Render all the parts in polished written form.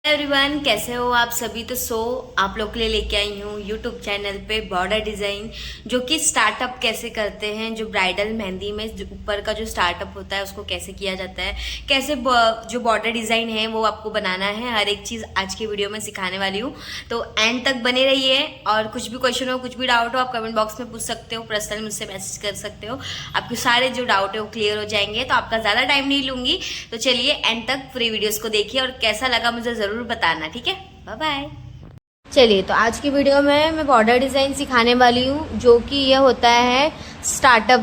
Everyone, कैसे हो आप सभी। तो आप लोग के लिए लेके आई हूँ यूट्यूब चैनल पे बॉर्डर डिज़ाइन, जो कि स्टार्टअप कैसे करते हैं, जो ब्राइडल मेहंदी में ऊपर का जो स्टार्टअप होता है उसको कैसे किया जाता है, कैसे जो बॉर्डर डिज़ाइन है वो आपको बनाना है। हर एक चीज़ आज की वीडियो में सिखाने वाली हूँ, तो एंड तक बने रहिए। और कुछ भी क्वेश्चन हो, कुछ भी डाउट हो, आप कमेंट बॉक्स में पूछ सकते हो, पर्सनल मुझसे मैसेज कर सकते हो। आपके सारे जो डाउट है वो क्लियर हो जाएंगे। तो आपका ज़्यादा टाइम नहीं लूँगी, तो चलिए एंड तक पूरी वीडियोज़ को देखिए और कैसा लगा मुझे ज़रूर बताना। ठीक है, बाय बाय। चलिए, तो आज की वीडियो में मैं बॉर्डर डिज़ाइन सिखाने वाली हूँ, जो कि यह होता है स्टार्टअप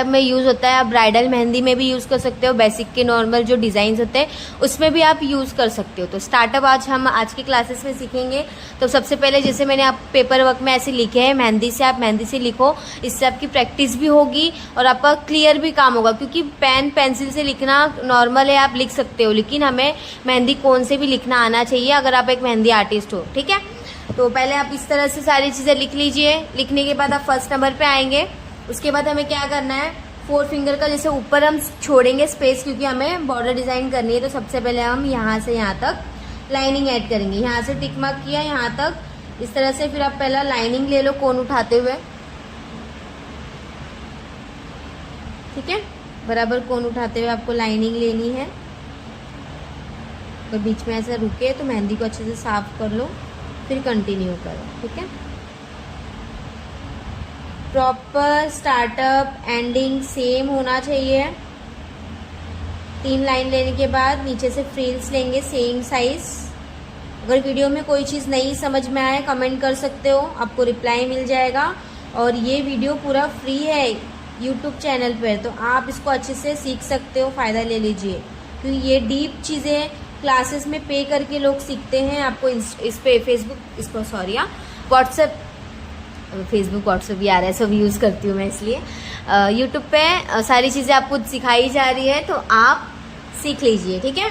में यूज़ होता है। आप ब्राइडल मेहंदी में भी यूज़ कर सकते हो, बेसिक के नॉर्मल जो डिज़ाइंस होते हैं उसमें भी आप यूज़ कर सकते हो। तो स्टार्टअप आज के क्लासेस में सीखेंगे। तो सबसे पहले जैसे मैंने आप पेपर वर्क में ऐसे लिखे हैं, आप मेहंदी से लिखो, इससे आपकी प्रैक्टिस भी होगी और आपका क्लियर भी काम होगा। क्योंकि पेन पेंसिल से लिखना नॉर्मल है, आप लिख सकते हो, लेकिन हमें मेहंदी कोन से भी लिखना आना चाहिए अगर आप एक मेहंदी आर्टिस्ट हो। ठीक है, तो पहले आप इस तरह से सारी चीज़ें लिख लीजिए। लिखने के बाद आप फर्स्ट नंबर पे आएंगे। उसके बाद हमें क्या करना है, 4 फिंगर का जैसे ऊपर हम छोड़ेंगे स्पेस, क्योंकि हमें बॉर्डर डिज़ाइन करनी है। तो सबसे पहले हम यहाँ से यहाँ तक लाइनिंग ऐड करेंगे। यहाँ से टिक मार्क किया यहाँ तक, इस तरह से। फिर आप पहला लाइनिंग ले लो कोन उठाते हुए। ठीक है, बराबर कोन उठाते हुए आपको लाइनिंग लेनी है। अगर बीच में ऐसा रुके तो मेहंदी को अच्छे से साफ कर लो, फिर कंटिन्यू करो। ठीक है, प्रॉपर स्टार्टअप एंडिंग सेम होना चाहिए। 3 लाइन लेने के बाद नीचे से फ्रिल्स लेंगे सेम साइज। अगर वीडियो में कोई चीज़ नहीं समझ में आए कमेंट कर सकते हो, आपको रिप्लाई मिल जाएगा। और ये वीडियो पूरा फ्री है यूट्यूब चैनल पर, तो आप इसको अच्छे से सीख सकते हो, फ़ायदा ले लीजिए। क्योंकि ये डीप चीज़ें क्लासेस में पे करके लोग सीखते हैं। आपको इस पे व्हाट्सएप भी आ रहा है, सब यूज़ करती हूँ मैं, इसलिए यूट्यूब पे सारी चीज़ें आपको सिखाई जा रही है, तो आप सीख लीजिए। ठीक है,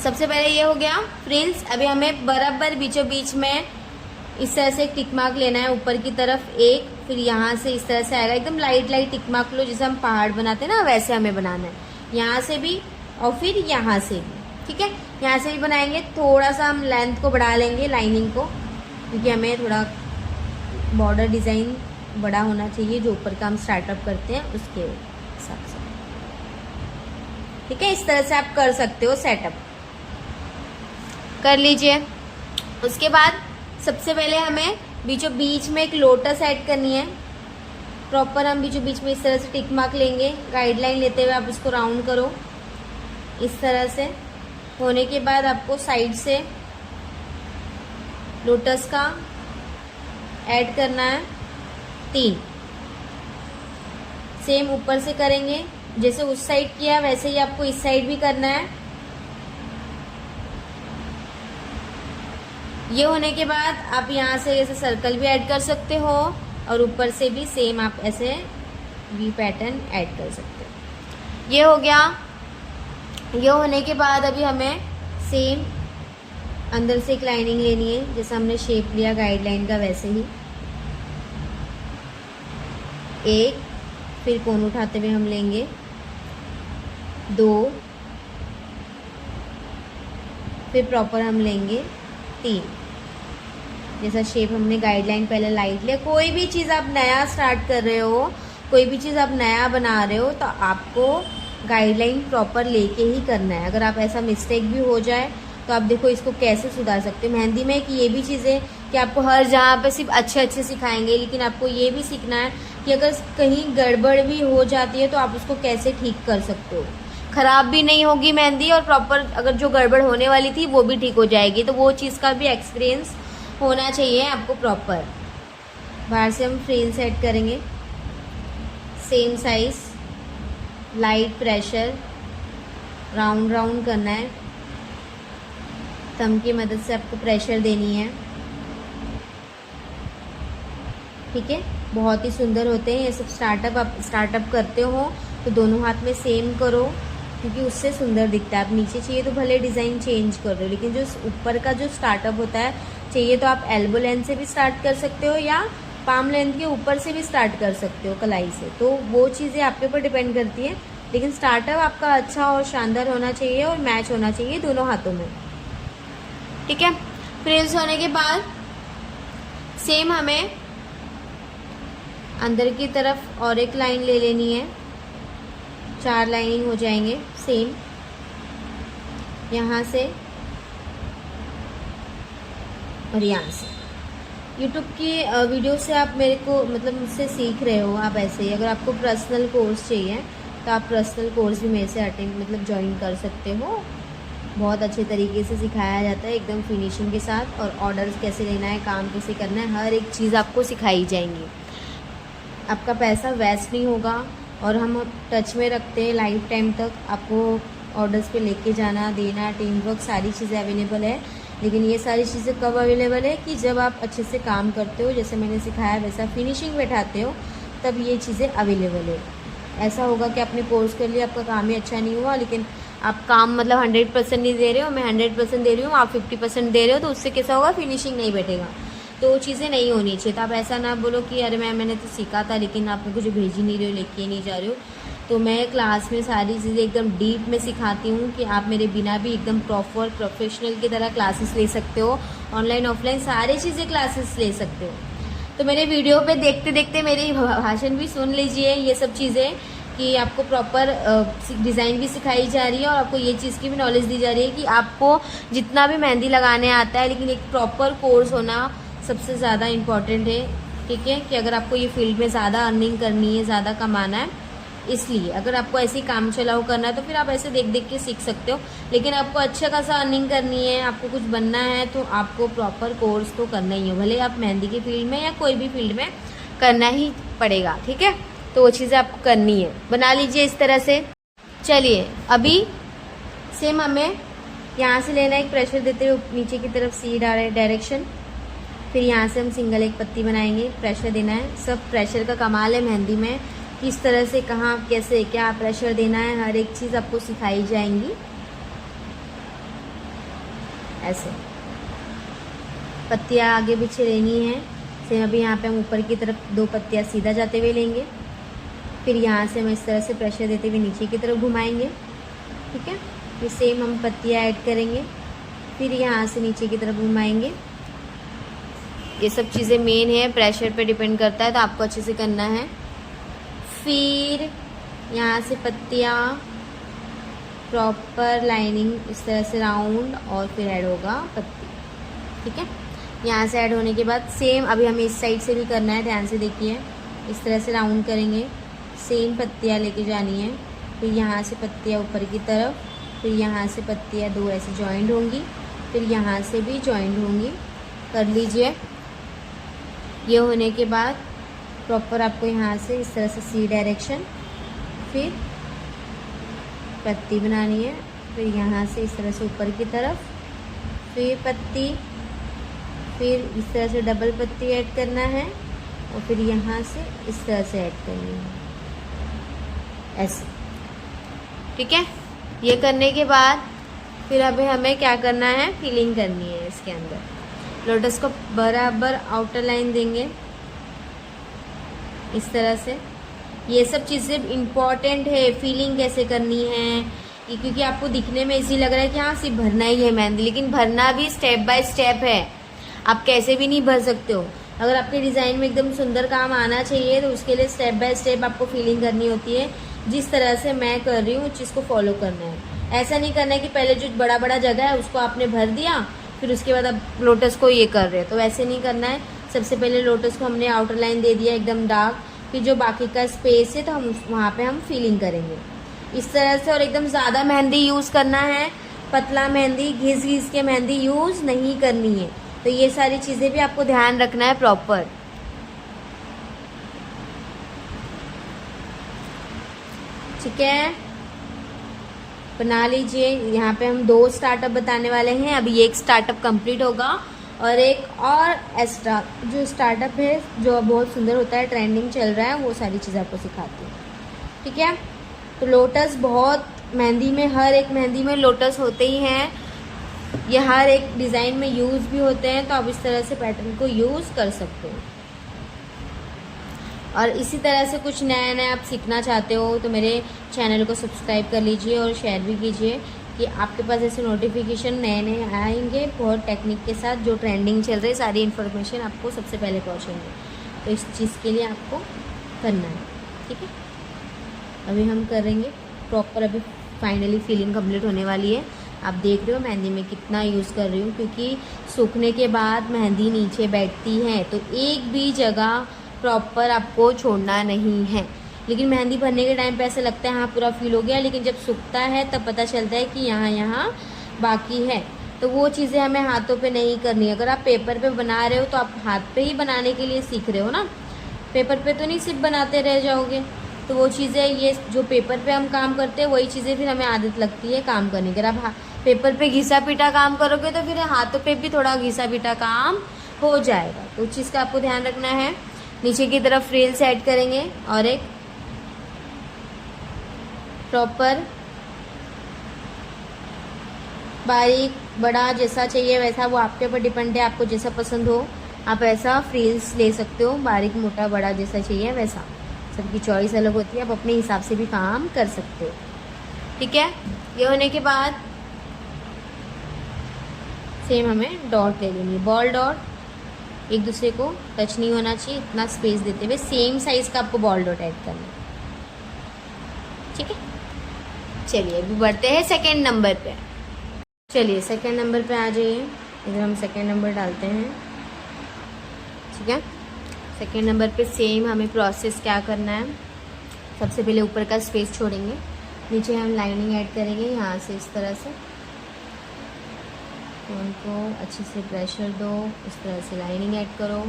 सबसे पहले ये हो गया फ्रिल्स। अभी हमें बराबर बीचों बीच में इस तरह से एक टिक मार्क लेना है, ऊपर की तरफ एक, फिर यहाँ से इस तरह से आएगा। एकदम लाइट टिक मार्क लो, जैसे हम पहाड़ बनाते हैं ना, वैसे हमें बनाना है। यहाँ से भी और फिर यहाँ से भी। ठीक है, यहाँ से भी बनाएंगे। थोड़ा सा हम लेंथ को बढ़ा लेंगे लाइनिंग को, क्योंकि हमें थोड़ा बॉर्डर डिज़ाइन बड़ा होना चाहिए, जो ऊपर का हम स्टार्टअप करते हैं उसके हिसाब से। ठीक है, इस तरह से आप कर सकते हो, सेटअप कर लीजिए। उसके बाद सबसे पहले हमें बीचों बीच में एक लोटस ऐड करनी है। प्रॉपर हम बीचों बीच में इस तरह से टिक मार्क लेंगे, गाइडलाइन लेते हुए आप इसको राउंड करो इस तरह से। होने के बाद आपको साइड से लोटस का ऐड करना है 3। सेम ऊपर से करेंगे, जैसे उस साइड किया वैसे ही आपको इस साइड भी करना है। ये होने के बाद आप यहाँ से ऐसे सर्कल भी ऐड कर सकते हो, और ऊपर से भी सेम आप ऐसे वी पैटर्न ऐड कर सकते हो। ये हो गया। ये होने के बाद अभी हमें सेम अंदर से एक लाइनिंग लेनी है, जैसा हमने शेप लिया गाइडलाइन का वैसे ही। एक, फिर कोन उठाते हुए हम लेंगे 2, फिर प्रॉपर हम लेंगे 3। जैसा शेप हमने गाइडलाइन पहले लाइट लिया। कोई भी चीज़ आप नया स्टार्ट कर रहे हो, कोई भी चीज़ आप नया बना रहे हो, तो आपको गाइडलाइन प्रॉपर लेके ही करना है। अगर आप ऐसा मिस्टेक भी हो जाए तो आप देखो इसको कैसे सुधार सकते हो। मेहंदी में कि ये भी चीज़ें कि आपको हर जगह पे सिर्फ अच्छे सिखाएंगे, लेकिन आपको ये भी सीखना है कि अगर कहीं गड़बड़ भी हो जाती है तो आप उसको कैसे ठीक कर सकते हो। ख़राब भी नहीं होगी मेहंदी, और प्रॉपर अगर जो गड़बड़ होने वाली थी वो भी ठीक हो जाएगी। तो वो चीज़ का भी एक्सपीरियंस होना चाहिए आपको प्रॉपर। बाहर से हम फ्रिल सेट करेंगे same size, light pressure, round करना है। थंब की मदद से आपको प्रेशर देनी है। ठीक है, बहुत ही सुंदर होते हैं ये सब स्टार्टअप। आप स्टार्टअप करते हो तो दोनों हाथ में सेम करो, क्योंकि उससे सुंदर दिखता है। आप नीचे चाहिए तो भले डिज़ाइन चेंज कर दो, लेकिन जो ऊपर का जो स्टार्टअप होता है, चाहिए तो आप एल्बो लेंथ से भी स्टार्ट कर सकते हो, या पाम लेंथ के ऊपर से भी स्टार्ट कर सकते हो कलाई से। तो वो चीज़ें आपके ऊपर डिपेंड करती है। लेकिन स्टार्टअप आपका अच्छा और शानदार होना चाहिए और मैच होना चाहिए दोनों हाथों में। ठीक है। फ्रिल्स होने के बाद सेम हमें अंदर की तरफ और एक लाइन ले लेनी है, 4 लाइनिंग हो जाएंगे सेम। यहाँ से और यहाँ से। यूट्यूब की वीडियो से आप मेरे को मतलब मुझसे सीख रहे हो आप ऐसे ही। अगर आपको पर्सनल कोर्स चाहिए तो आप पर्सनल कोर्स भी मेरे से अटेंड मतलब ज्वाइन कर सकते हो। बहुत अच्छे तरीके से सिखाया जाता है एकदम फिनिशिंग के साथ, और ऑर्डर्स कैसे लेना है, काम कैसे करना है, हर एक चीज़ आपको सिखाई जाएंगी। आपका पैसा वेस्ट नहीं होगा, और हम टच में रखते हैं लाइफ टाइम तक। आपको ऑर्डर्स पे लेके जाना देना, टीम वर्क, सारी चीज़ें अवेलेबल है। लेकिन ये सारी चीज़ें कब अवेलेबल है कि जब आप अच्छे से काम करते हो, जैसे मैंने सिखाया वैसा फिनिशिंग बैठाते हो, तब ये चीज़ें अवेलेबल है। ऐसा होगा कि आपने कोर्स कर लिया, आपका काम ही अच्छा नहीं हुआ, लेकिन आप काम मतलब 100% नहीं दे रहे हो, मैं 100% दे रही हूँ, आप 50% दे रहे हो, तो उससे कैसा होगा, फिनिशिंग नहीं बैठेगा। तो वो चीज़ें नहीं होनी चाहिए। तो आप ऐसा ना बोलो कि अरे मैंने तो सीखा था लेकिन आप मुझे भेज ही नहीं रहे हो, लेके नहीं जा रहे हो। तो मैं क्लास में सारी चीज़ें एकदम डीप में सिखाती हूँ कि आप मेरे बिना भी एकदम प्रॉपर प्रोफेशनल की तरह क्लासेस ले सकते हो। ऑनलाइन ऑफलाइन सारी चीज़ें क्लासेस ले सकते हो। तो मेरे वीडियो पे देखते देखते मेरी भाषण भी सुन लीजिए, ये सब चीज़ें कि आपको प्रॉपर डिज़ाइन भी सिखाई जा रही है, और आपको ये चीज़ की भी नॉलेज दी जा रही है कि आपको जितना भी मेहंदी लगाने आता है, लेकिन एक प्रॉपर कोर्स होना सबसे ज़्यादा इम्पॉर्टेंट है। ठीक है, कि अगर आपको ये फील्ड में ज़्यादा अर्निंग करनी है, ज़्यादा कमाना है, इसलिए अगर आपको ऐसे ही काम चलाओ करना है तो फिर आप ऐसे देख देख के सीख सकते हो। लेकिन आपको अच्छा खासा अर्निंग करनी है, आपको कुछ बनना है, तो आपको प्रॉपर कोर्स तो करना ही है, भले आप मेहंदी की फील्ड में या कोई भी फील्ड में करना ही पड़ेगा। ठीक है, तो वो चीज़ें आपको करनी है। बना लीजिए इस तरह से। चलिए अभी सेम हमें यहाँ से लेना है, एक प्रेशर देते हुए नीचे की तरफ सी डायरेक्शन, फिर यहाँ से हम सिंगल एक पत्ती बनाएंगे, प्रेशर देना है। सब प्रेशर का कमाल है मेहंदी में, किस तरह से कहाँ कैसे क्या प्रेशर देना है, हर एक चीज़ आपको सिखाई जाएंगी। ऐसे पत्तियाँ आगे पीछे लेनी है। सेम अभी यहाँ पे हम ऊपर की तरफ 2 पत्तियाँ सीधा जाते हुए लेंगे, फिर यहाँ से हम इस तरह से प्रेशर देते हुए नीचे की तरफ घुमाएंगे। ठीक है, फिर सेम हम पत्तियाँ ऐड करेंगे, फिर यहाँ से नीचे की तरफ घुमाएंगे। ये सब चीज़ें मेन है, प्रेशर पे डिपेंड करता है, तो आपको अच्छे से करना है। फिर यहाँ से पत्तियाँ प्रॉपर लाइनिंग इस तरह से राउंड, और फिर ऐड होगा पत्ती। ठीक है, यहाँ से ऐड होने के बाद सेम अभी हमें इस साइड से भी करना है, ध्यान से देखिए। इस तरह से राउंड करेंगे, सेम पत्तियाँ लेके जानी है, फिर यहाँ से पत्तियाँ ऊपर की तरफ, फिर यहाँ से पत्तियाँ 2 ऐसे जॉइंट होंगी, फिर यहाँ से भी जॉइंट होंगी। कर लीजिए। ये होने के बाद प्रॉपर आपको यहाँ से इस तरह से सी डायरेक्शन, फिर पत्ती बनानी है, फिर यहाँ से इस तरह से ऊपर की तरफ, फिर पत्ती, फिर इस तरह से डबल पत्ती ऐड करना है, और फिर यहाँ से इस तरह से ऐड करनी है, ऐसे। ठीक है, ये करने के बाद फिर अभी हमें क्या करना है, फिलिंग करनी है इसके अंदर। लोटस को बराबर आउटर लाइन देंगे इस तरह से। ये सब चीज़ें इम्पॉर्टेंट है, फीलिंग कैसे करनी है, क्योंकि आपको दिखने में इसी लग रहा है कि हाँ सिर्फ भरना ही है मेहंदी, लेकिन भरना भी स्टेप बाय स्टेप है। आप कैसे भी नहीं भर सकते हो। अगर आपके डिज़ाइन में एकदम सुंदर काम आना चाहिए तो उसके लिए स्टेप बाय स्टेप आपको फीलिंग करनी होती है। जिस तरह से मैं कर रही हूँ उस चीज़ को फॉलो करना है। ऐसा नहीं करना है कि पहले जो बड़ा बड़ा जगह है उसको आपने भर दिया, फिर उसके बाद आप लोटस को ये कर रहे हो, तो वैसे नहीं करना है। सबसे पहले लोटस को हमने आउटर लाइन दे दिया एकदम डार्क, फिर जो बाकी का स्पेस है तो हम वहाँ पे हम फीलिंग करेंगे इस तरह से। और एकदम ज़्यादा मेहंदी यूज़ करना है, पतला मेहंदी घिस घिस के मेहंदी यूज़ नहीं करनी है। तो ये सारी चीज़ें भी आपको ध्यान रखना है प्रॉपर। ठीक है, बना लीजिए। यहाँ पे हम 2 स्टार्टअप बताने वाले हैं। अभी एक स्टार्टअप कंप्लीट होगा और एक और एक्स्ट्रा जो स्टार्टअप है जो बहुत सुंदर होता है, ट्रेंडिंग चल रहा है, वो सारी चीज़ें आपको सिखाती हूँ। ठीक है, तो लोटस बहुत मेहंदी में, हर एक मेहंदी में लोटस होते ही हैं। ये हर एक डिज़ाइन में यूज़ भी होते हैं, तो आप इस तरह से पैटर्न को यूज़ कर सकते हो। और इसी तरह से कुछ नया नया आप सीखना चाहते हो तो मेरे चैनल को सब्सक्राइब कर लीजिए और शेयर भी कीजिए, कि आपके पास ऐसे नोटिफिकेशन नए नए आएंगे बहुत टेक्निक के साथ, जो ट्रेंडिंग चल रही है सारी इन्फॉर्मेशन आपको सबसे पहले पहुंचेंगे। तो इस चीज़ के लिए आपको करना है, ठीक है। अभी हम करेंगे प्रॉपर, अभी फाइनली फिलिंग कंप्लीट होने वाली है। आप देख रहे हो मेहंदी में कितना यूज़ कर रही हूँ, क्योंकि सूखने के बाद मेहंदी नीचे बैठती है तो एक भी जगह प्रॉपर आपको छोड़ना नहीं है। लेकिन मेहंदी भरने के टाइम पे ऐसा लगता है हाँ पूरा फिल हो गया, लेकिन जब सूखता है तब पता चलता है कि यहाँ बाकी है। तो वो चीज़ें हमें हाथों पे नहीं करनी। अगर आप पेपर पे बना रहे हो तो आप हाथ पे ही बनाने के लिए सीख रहे हो ना, पेपर पे तो नहीं सिर्फ बनाते रह जाओगे। तो वो चीज़ें, ये जो पेपर पे हम काम करते हैं वही चीज़ें फिर हमें आदत लगती है काम करने की। अगर आप पेपर पे घिसा पीटा काम करोगे तो फिर हाथों पे भी थोड़ा घिसा पीटा काम हो जाएगा। तो उस चीज़ का आपको ध्यान रखना है। नीचे की तरफ फ्रिल्स ऐड करेंगे और एक प्रॉपर बारीक बड़ा जैसा चाहिए वैसा, वो आपके ऊपर डिपेंड है, आपको जैसा पसंद हो आप ऐसा फ्रिल्स ले सकते हो। बारीक मोटा बड़ा जैसा चाहिए वैसा, सबकी चॉइस अलग होती है, आप अपने हिसाब से भी काम कर सकते हो, ठीक है। ये होने के बाद सेम हमें डॉट ले लेंगे, बॉल डॉट। एक दूसरे को टच नहीं होना चाहिए, इतना स्पेस देते हुए सेम साइज का आपको बॉल डॉट ऐड करना है, ठीक है। चलिए अभी बढ़ते हैं सेकेंड नंबर पे। चलिए सेकेंड नंबर पे आ जाइए, इधर हम सेकेंड नंबर डालते हैं, ठीक है। सेकेंड नंबर पे सेम हमें प्रोसेस क्या करना है, सबसे पहले ऊपर का स्पेस छोड़ेंगे, नीचे हम लाइनिंग ऐड करेंगे यहाँ से इस तरह से। फोन को अच्छे से प्रेशर दो, इस तरह से लाइनिंग ऐड करो।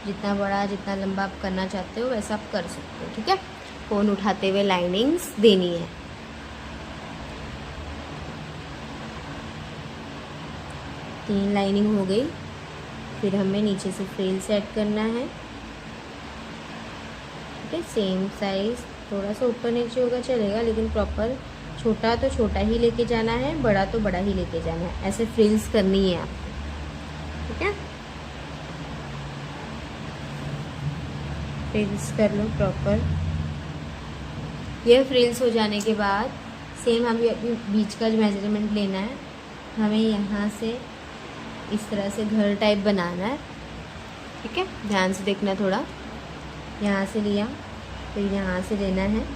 जितना बड़ा जितना लंबा आप करना चाहते हो वैसा आप कर सकते हो, ठीक है। फोन उठाते हुए लाइनिंग्स देनी है। तीन लाइनिंग हो गई, फिर हमें नीचे से फ्रिल सेट करना है, ठीक है। सेम साइज, थोड़ा सा ऊपर नीचे होगा चलेगा, लेकिन प्रॉपर छोटा तो छोटा ही लेके जाना है, बड़ा तो बड़ा ही लेके जाना है। ऐसे फ्रिल्स करनी है आपको, ठीक है। फ्रिल्स कर लो प्रॉपर। ये फ्रिल्स हो जाने के बाद सेम हमें अभी बीच का जो मेजरमेंट लेना है, हमें यहाँ से इस तरह से घर टाइप बनाना है, ठीक है। ध्यान से देखना थोड़ा, यहाँ से लिया फिर यहाँ से लेना है।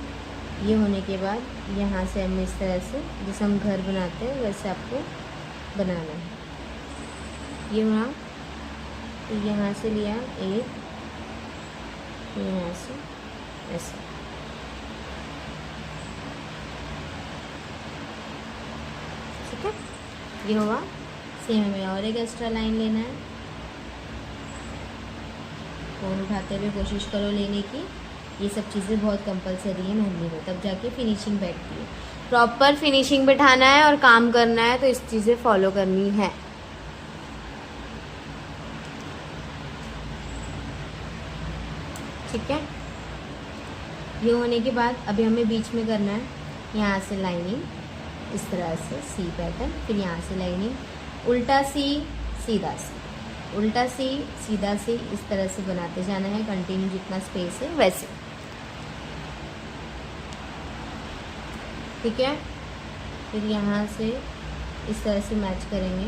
ये होने के बाद यहाँ से हमें इस तरह से जैसे हम घर बनाते हैं वैसे आपको बनाना है। ये हुआ, तो यहाँ से लिया एक, यहाँ से ऐसे, ठीक है। ये हुआ। सेम हमें और एक एक्स्ट्रा लाइन लेना है। फोन उठाते हुए कोशिश करो लेने की। ये सब चीज़ें बहुत कंपलसरी है मेहंदी में, तब जाके फिनिशिंग बैठती है। प्रॉपर फिनिशिंग बैठाना है और काम करना है, तो इस चीज़ें फॉलो करनी है, ठीक है। ये होने के बाद अभी हमें बीच में करना है, यहाँ से लाइनिंग इस तरह से सी पैटर्न, फिर यहाँ से लाइनिंग उल्टा सी सीधा सी, उल्टा सी सीधा सी, इस तरह से बनाते जाना है कंटिन्यू, जितना स्पेस है वैसे, ठीक है। फिर यहाँ से इस तरह से मैच करेंगे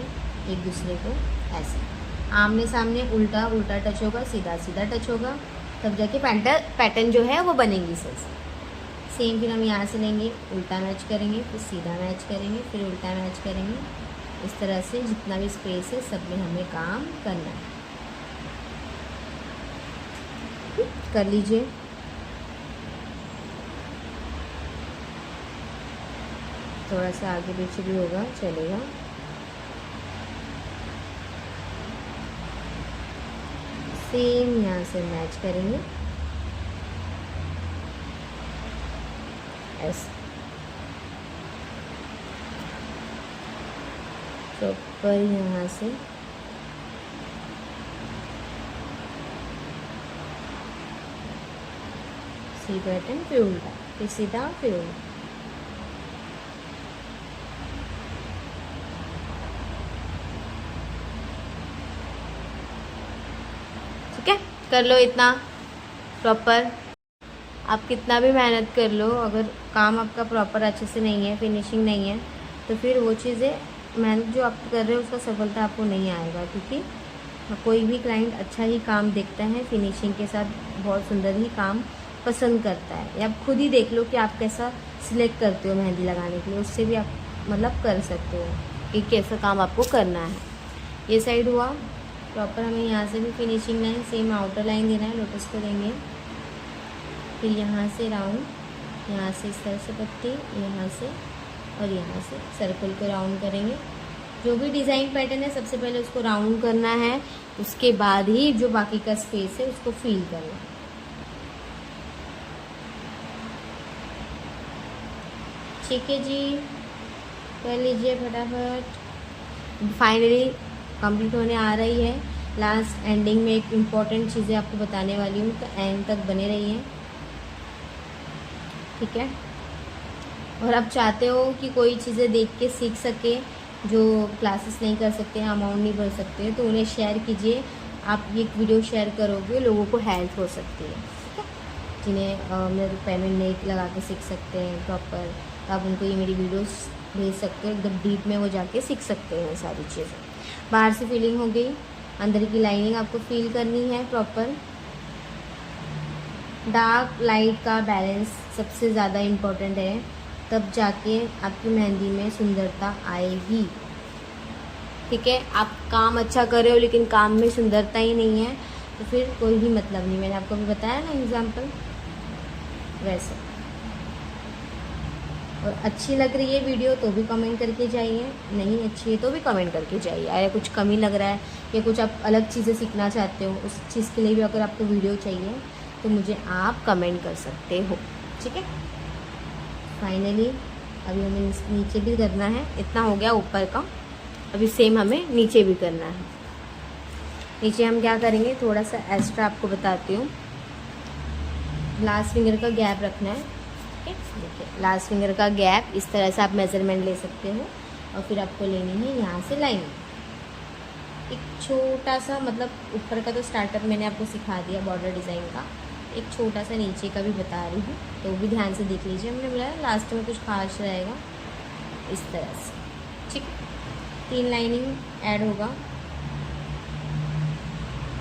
एक दूसरे को, ऐसे आमने सामने, उल्टा उल्टा टच होगा, सीधा सीधा टच होगा, तब जाके पैटर्न जो है वो बनेगी सही से। सेम फिर हम यहाँ से लेंगे, उल्टा मैच करेंगे, फिर सीधा मैच करेंगे, फिर उल्टा मैच करेंगे। इस तरह से जितना भी स्पेस है सब में हमें काम करना है, कर लीजिए। थोड़ा सा आगे पीछे भी होगा चलेगा। सेम यहाँ से मैच करेंगे ऐसे, प्रॉपर यहाँ से सी पैटर्न, फिर उल्टा, फिर सीधा, फिर उल्टा, ठीक है। कर लो इतना प्रॉपर। आप कितना भी मेहनत कर लो, अगर काम आपका प्रॉपर अच्छे से नहीं है, फिनिशिंग नहीं है, तो फिर वो चीज़ें मेहनत जो आप कर रहे हो उसका सफलता आपको नहीं आएगा, क्योंकि कोई भी क्लाइंट अच्छा ही काम देखता है, फिनिशिंग के साथ बहुत सुंदर ही काम पसंद करता है। या आप खुद ही देख लो कि आप कैसा सिलेक्ट करते हो मेहंदी लगाने के लिए, उससे भी आप मतलब कर सकते हो कि कैसा काम आपको करना है। ये साइड हुआ प्रॉपर, हमें यहाँ से भी finishing line same outer line देना है, लोटस को देंगे। फिर यहाँ से राउंड, यहाँ से इस तरह से पत्ती, यहाँ से और यहाँ से सर्कल को राउंड करेंगे। जो भी डिज़ाइन पैटर्न है सबसे पहले उसको राउंड करना है, उसके बाद ही जो बाकी का स्पेस है उसको फिल करना है। ठीक है जी, कर लीजिए फटाफट। फाइनली कंप्लीट होने आ रही है। लास्ट एंडिंग में एक इम्पॉर्टेंट चीज़ें आपको बताने वाली हूँ, तो एंड तक बने रहिए, ठीक है। और आप चाहते हो कि कोई चीज़ें देख के सीख सके, जो क्लासेस नहीं कर सकते हैं, अमाउंट नहीं भर सकते हैं, तो उन्हें शेयर कीजिए। आप ये एक वीडियो शेयर करोगे, लोगों को हेल्प हो सकती है, ठीक है। जिन्हें मेरे पेमेंट नहीं लगा के सीख सकते हैं प्रॉपर, तो आप उनको ये मेरी वीडियोस भेज सकते हो, एकदम डीप में वो जाके सीख सकते हैं सारी चीज़ें। बाहर से फिलिंग हो गई, अंदर की लाइनिंग आपको फील करनी है प्रॉपर। डार्क लाइट का बैलेंस सबसे ज़्यादा इम्पोर्टेंट है, तब जाके आपकी मेहंदी में सुंदरता आएगी, ठीक है। आप काम अच्छा कर रहे हो लेकिन काम में सुंदरता ही नहीं है, तो फिर कोई भी मतलब नहीं। मैंने आपको भी बताया ना एग्जाम्पल वैसे। और अच्छी लग रही है वीडियो तो भी कमेंट करके जाइए, नहीं अच्छी है तो भी कमेंट करके जाइए। अगर कुछ कमी लग रहा है या कुछ आप अलग चीज़ें सीखना चाहते हो, उस चीज़ के लिए भी अगर आपको वीडियो चाहिए तो मुझे आप कमेंट कर सकते हो, ठीक है। फाइनली अभी हमें नीचे भी करना है, इतना हो गया ऊपर का, अभी सेम हमें नीचे भी करना है। नीचे हम क्या करेंगे, थोड़ा सा एक्स्ट्रा आपको बताती हूँ। लास्ट फिंगर का गैप रखना है, ठीक है। देखिए लास्ट फिंगर का गैप इस तरह से आप मेजरमेंट ले सकते हो, और फिर आपको लेनी है यहाँ से लाइन। एक छोटा सा मतलब ऊपर का तो स्टार्टअप मैंने आपको सिखा दिया बॉर्डर डिज़ाइन का, एक छोटा सा नीचे का भी बता रही हूँ, तो भी ध्यान से देख लीजिए। हमने बोला लास्ट में कुछ खास रहेगा इस तरह से, ठीक। 3 लाइनिंग ऐड होगा,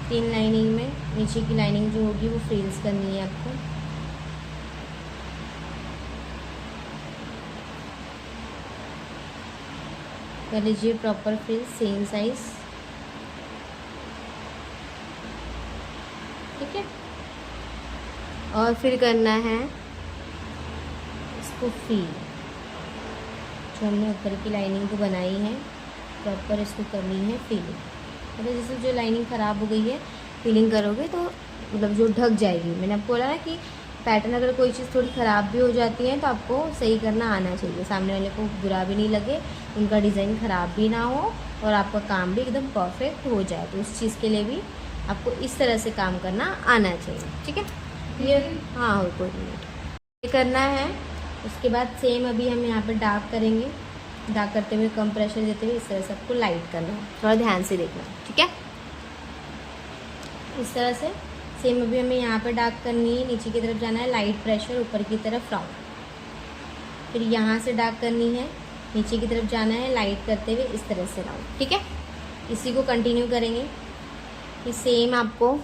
3 लाइनिंग में नीचे की लाइनिंग जो होगी वो फ्रिल्स करनी है आपको। कर लीजिए प्रॉपर फ्रिल सेम साइज, ठीक है। और फिर करना है इसको फील, जो हमने ऊपर की लाइनिंग को बनाई है प्रॉपर इसको करनी है फीलिंग। मतलब जैसे जो लाइनिंग ख़राब हो गई है फीलिंग करोगे तो मतलब जो ढक जाएगी। मैंने आपको बोला ना कि पैटर्न अगर कोई चीज़ थोड़ी ख़राब भी हो जाती है तो आपको सही करना आना चाहिए, सामने वाले को बुरा भी नहीं लगे, उनका डिज़ाइन ख़राब भी ना हो और आपका काम भी एकदम परफेक्ट हो जाए। तो उस चीज़ के लिए भी आपको इस तरह से काम करना आना चाहिए, ठीक है। ये हाँ हो कोई नहीं, ये करना है। उसके बाद सेम अभी हम यहाँ पे डार्क करेंगे, डार्क करते हुए कम प्रेशर देते हुए इस तरह से आपको लाइट करना है, थोड़ा ध्यान से देखना, ठीक है। इस तरह से सेम अभी हमें यहाँ पे डार्क करनी है, नीचे की तरफ जाना है, लाइट प्रेशर, ऊपर की तरफ राउंड। फिर यहाँ से डार्क करनी है, नीचे की तरफ जाना है, लाइट करते हुए इस तरह से राउंड, ठीक है। इसी को कंटिन्यू करेंगे। ये सेम आपको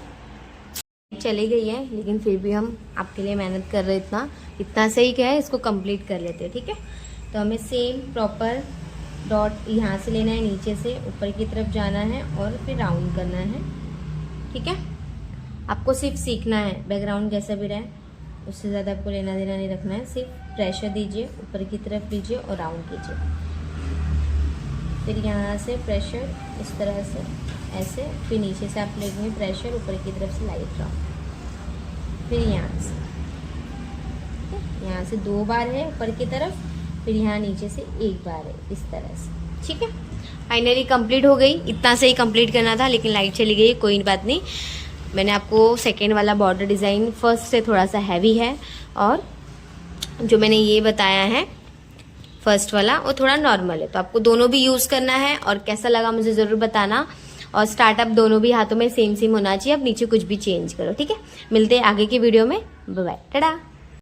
चली गई है लेकिन फिर भी हम आपके लिए मेहनत कर रहे हैं, इतना सही क्या है, इसको कंप्लीट कर लेते हैं, ठीक है। तो हमें सेम प्रॉपर डॉट यहाँ से लेना है, नीचे से ऊपर की तरफ जाना है और फिर राउंड करना है, ठीक है। आपको सिर्फ सीखना है, बैकग्राउंड जैसा भी रहे उससे ज़्यादा आपको लेना देना नहीं रखना है। सिर्फ प्रेशर दीजिए, ऊपर की तरफ लीजिए और राउंड कीजिए। फिर यहाँ से प्रेशर इस तरह से ऐसे, फिर नीचे से आप लेंगे प्रेशर, ऊपर की तरफ से लाइट राउंड, फिर यहाँ से 2 बार है ऊपर की तरफ, फिर यहाँ नीचे से 1 बार है इस तरह से, ठीक है। फाइनली कंप्लीट हो गई, इतना से ही कंप्लीट करना था लेकिन लाइट चली गई, कोई बात नहीं। मैंने आपको सेकेंड वाला बॉर्डर डिज़ाइन फर्स्ट से थोड़ा सा हैवी है, और जो मैंने ये बताया है फर्स्ट वाला वो थोड़ा नॉर्मल है, तो आपको दोनों भी यूज़ करना है। और कैसा लगा मुझे ज़रूर बताना, और स्टार्टअप दोनों भी हाथों में सेम होना चाहिए, अब नीचे कुछ भी चेंज करो, ठीक है। मिलते हैं आगे की वीडियो में, बाय बाय, टाटा।